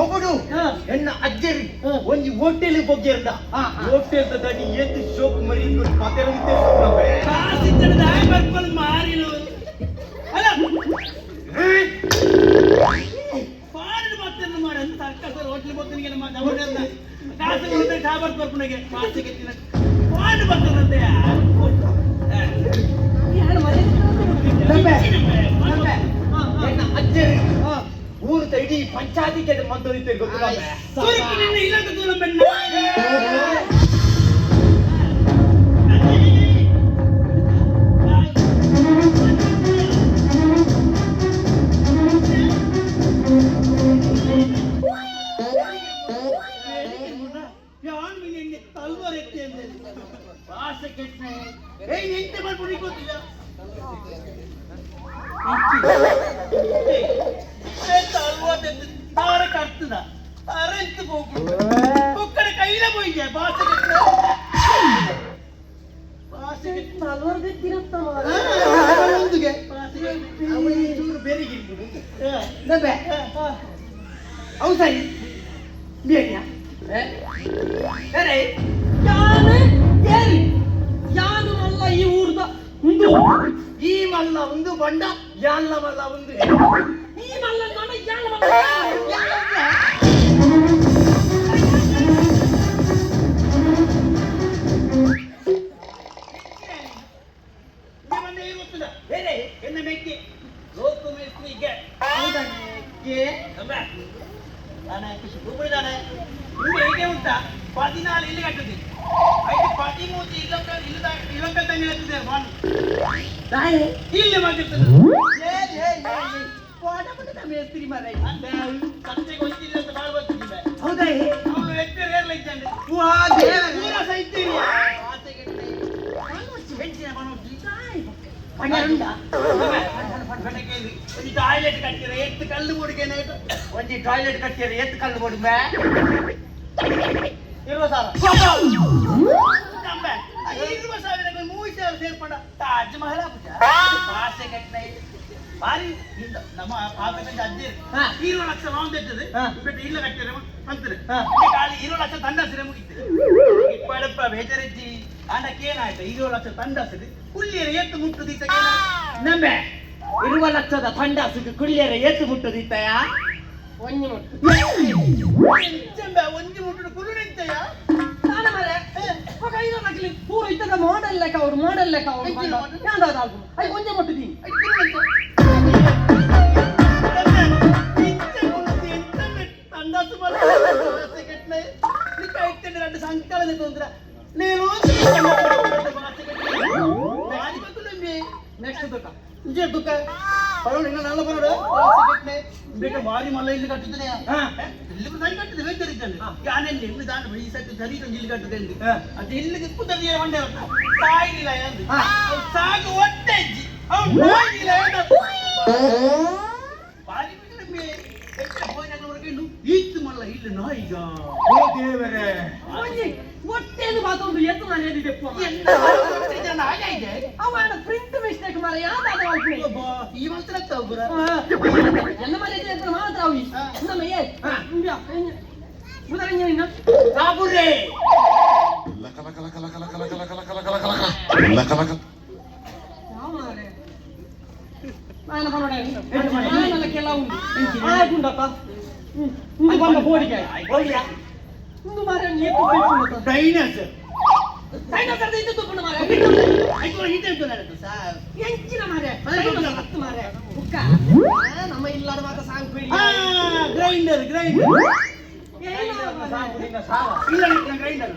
ಅವಡು ಎನ್ನ ಅಜ್ಜರಿ ಒಂಜಿ hotel ಬೊಗ್ಗೆರ್ದ hotel ದನಿ ಎದ್ದು ಶೋಕ್ ಮರಿ ಮಾತಾಡೋದಿತ್ತೆ ಕಾಸಿದ್ದನ ದಾಯ ಬರ್ಕೊಂಡು ಮಾರಿಲು ಅಲ್ಲ ಪಾಡಿನ ಮಾತನ್ನು ಮಾಡಿ ಅಂತ ಸರ್ಕಾರ ಹೋಟ್ಲ್ ಬೊತ್ತನಿಗೆ ನಮ್ಮ ದವಡೆಲ್ಲ ಕಾಸು ಕೊಡ್ತಾರೆ ಠಾಬರ್ ಬರ್ಕೊಂಡಾಗೆ ಮಾಸಿಗೆ ತಿನ್ನ ಪಾಡು ಬರ್ತದಂತೆ ಎನ್ನ ಅಜ್ಜರಿ ಊರು ಇಡೀ ಪಂಚಾಯತಿಗೆ ಮಂದೋದಿತ್ತೆ ಗೊತ್ತಿಲ್ಲ ಇಲ್ಲದ ದೂರ ಬೆನ್ನ ತಲ್ವಾರ್ ಎತ್ತಿ ಅಂದ್ರೆ ಭಾಷೆ ಕೆಟ್ಟ ಎಂತ ಮಾಡ್ಬಿಡಿ ಗೊತ್ತಿಲ್ಲ ತಾರ ಕಟ್ತದ ತಾರ ಎಂತ ಒಕ್ಕಡೆ ಕೈಲ ಹೋಯ್ಯ ಭಾಷೆ ಕೆಟ್ಟ ಭಾಷೆ ಕೆಟ್ಟ ತಲ್ವಾರ್ ಗೊತ್ತಿರತ್ತ ಒಂದಿಗೆ ಚೂರು ಬೇರೆಗಿರ್ಬೋದು ಅವು ಸರಿ ಬೇಡ ಯಾನು ಮಲ್ಲ ಈ ಊರ್ದ ಒಂದು ಈ ಮಲ್ಲ ಒಂದು ಬಂಡ ಯಾಲ್ಲ ಮಲ್ಲ ಒಂದು ಈ ಮಲ್ಲ ನೋಡ ಯಾಲ ಮಲ್ಲ ಬೇರೆ ಎನ್ನ ಮೆಕ್ಕೆ ಲೋಕ ಮೇಸ್ತ್ರಿಗೆ ಸೂಪರಿದ್ದಾನೆ ಇನ್ನು ಹೇಗೆ ಉಂಟಾ 14 ಇಲ್ಲಿ ಕಟ್ಟಿದೆ ಐದು 13 ಇಲ್ಲಂಕ ತಂಗಿ ಹೇಳ್ತಿದ್ದೆ ಬಾನು ಇಲ್ಲಿ ಮಾಡಿರ್ತದೆ ಮೇಸ್ತ್ರಿ ಮರ ಸಂಜೆಗೆ ಗೊತ್ತಿಲ್ಲ ಅಂತ ಬಾಳ್ ಬರ್ತಿದ್ದೆ ಹೌದಾ ಅವನು ಲೆಕ್ಚರ್ ಏರ್ಲ ಇದ್ದಾನೆ ಪೂರ ಸೈತೀರಿ ಟಾಯ್ಲೆಟ್ ಕಟ್ಟಿರ ಎತ್ತು ಕಲ್ಲು ಮುಡಿಗೆನೆ ಒಂಜಿ ಟಾಯ್ಲೆಟ್ ಕಟ್ಟಿರ ಎತ್ತು ಕಲ್ಲು ಮುಡಿದ ಇರುವ ಸಾವಿರ 30,000 ಸೇರ್ಪಡ ತಾಜ್ ಮಹಲ್ ಭಾಷೆ ಕಟ್ಟಿನ ಭಾರಿ ನಮ್ಮ ಪಾಪದಿಂದ ಅಜ್ಜಿ 20 ಲಕ್ಷ ಲೋನ್ ತೆಟ್ಟது ಬಿಟ್ಟು ಇಲ್ಲ ಕಟ್ಟಿರ ಅಂತಾರೆ ಖಾಲಿ 20 ಲಕ್ಷ ತಂಡಸಿರೆ ಮುಗಿತದೆ ಇಪ್ಪಡಪ್ಪ ಬೇಜಾರಿಜ್ಜಿ ಆನಕ್ಕೇನಾಯ್ತು 20 ಲಕ್ಷ ತಂಡಸಿರಿ ಕುಳ್ಳಿಯರ ಎತ್ತು ಮುಟ್ಟುದಿತ್ತ ನಮ್ಮೆ 20 ಲಕ್ಷದ ತಂಡಸಿಗೆ ಕುಳ್ಳಿಯರ ಎತ್ತು ಮುಟ್ಟುದಿತ್ತಯ ಒಂಜಿ ಮುಟ್ಟು ಒಂಜಿ ಮುಟ್ಟು ಕುರು ನಿಂತಯ್ಯ ತಾನ ಮರೆ ಮಗ 5 ಲಕ್ಷ ಪೂರ ಇದ್ದದ ಮಾಡೆಲ್ ಲೆಕ್ಕ ಅವರು ಯಾಂದಾದ ಐ ಒಂಜಿ ಮುಟ್ಟುದಿ రెండు సంకలని తొందర నేను నెక్స్ట్ దుఃఖ ఇదే దుఃఖ పరవాడు ఇంకా నల్ల పరవాడు ಬೇಗ ಭಾರಿ ಮಲ್ಲ ಇಲ್ಲಿ ಕಟ್ಟಿದ್ರೆ ಇಲ್ಲಿ ಸರಿ ಕಟ್ಟಿದೆ ಬೇಜಾರಿದ್ದಲ್ಲಿ ಯಾನೆಲ್ಲಿ ಇಲ್ಲಿ ದಾಂಡ ಈ ಸತ್ತು ಸರಿ ಇಲ್ಲಿ ಕಟ್ಟಿದೆ ಅದು ಇಲ್ಲಿಗೆ ಕುದರಿಯ ಒಂದೇ ಸಾಯಿಲ್ಲ ಎಂದು ಸಾಕು ಹೊಟ್ಟೆ ಅವ್ನು ಸಾಯಿಲ್ಲ ಭಾರಿ ಈತ್ತು ಮಲ್ಲ ಇಲ್ಲಿ ನಾಯಿಗ ಓ ದೇವರೇ ಒಟ್ಟೆದು ಮಾತೊಂದು ಎತ್ತು ಮನೆಯಲ್ಲಿದೆ ಅವನ ಪ್ರಿಂಟ್ ಮಿಸ್ಟೇಕ್ ಮರ ಯಾವ್ದಾದ್ರು ಈ ಮಾತ್ರ ಎಲ್ಲ ಮನೆ ಮಾತ್ರ ಅವಿ ನಮ್ಮ ಉದಾಹರಣೆ ಸಾಬುರೇ ఆయన పనోడే ಕೆಲವು ಆಗುಂಡಪ್ಪ ಬಂದ ಬೋಡಿಗೆ ಮುಂದು ಮಾರ ನೀರು ತುಪ್ಪ ಡೈನೋಸರ್ ಡೈನೋಸರ್ ಇದು ತುಪ್ಪ ಮಾರ ಐಕೋ ಇದೆ ಅಂತ ನಾನು ಸರ್ ಎಂಚಿನ ಮಾರ ಹತ್ತು ಮಾರ ಬುಕ್ಕ ನಮ್ಮ ಇಲ್ಲಾರ ಮಾತ ಸಾಂಗ್ ಬೇಡಿ ಗ್ರೈಂಡರ್ ಏನು ಸಾವು ಇಲ್ಲ ಗ್ರೈಂಡರ್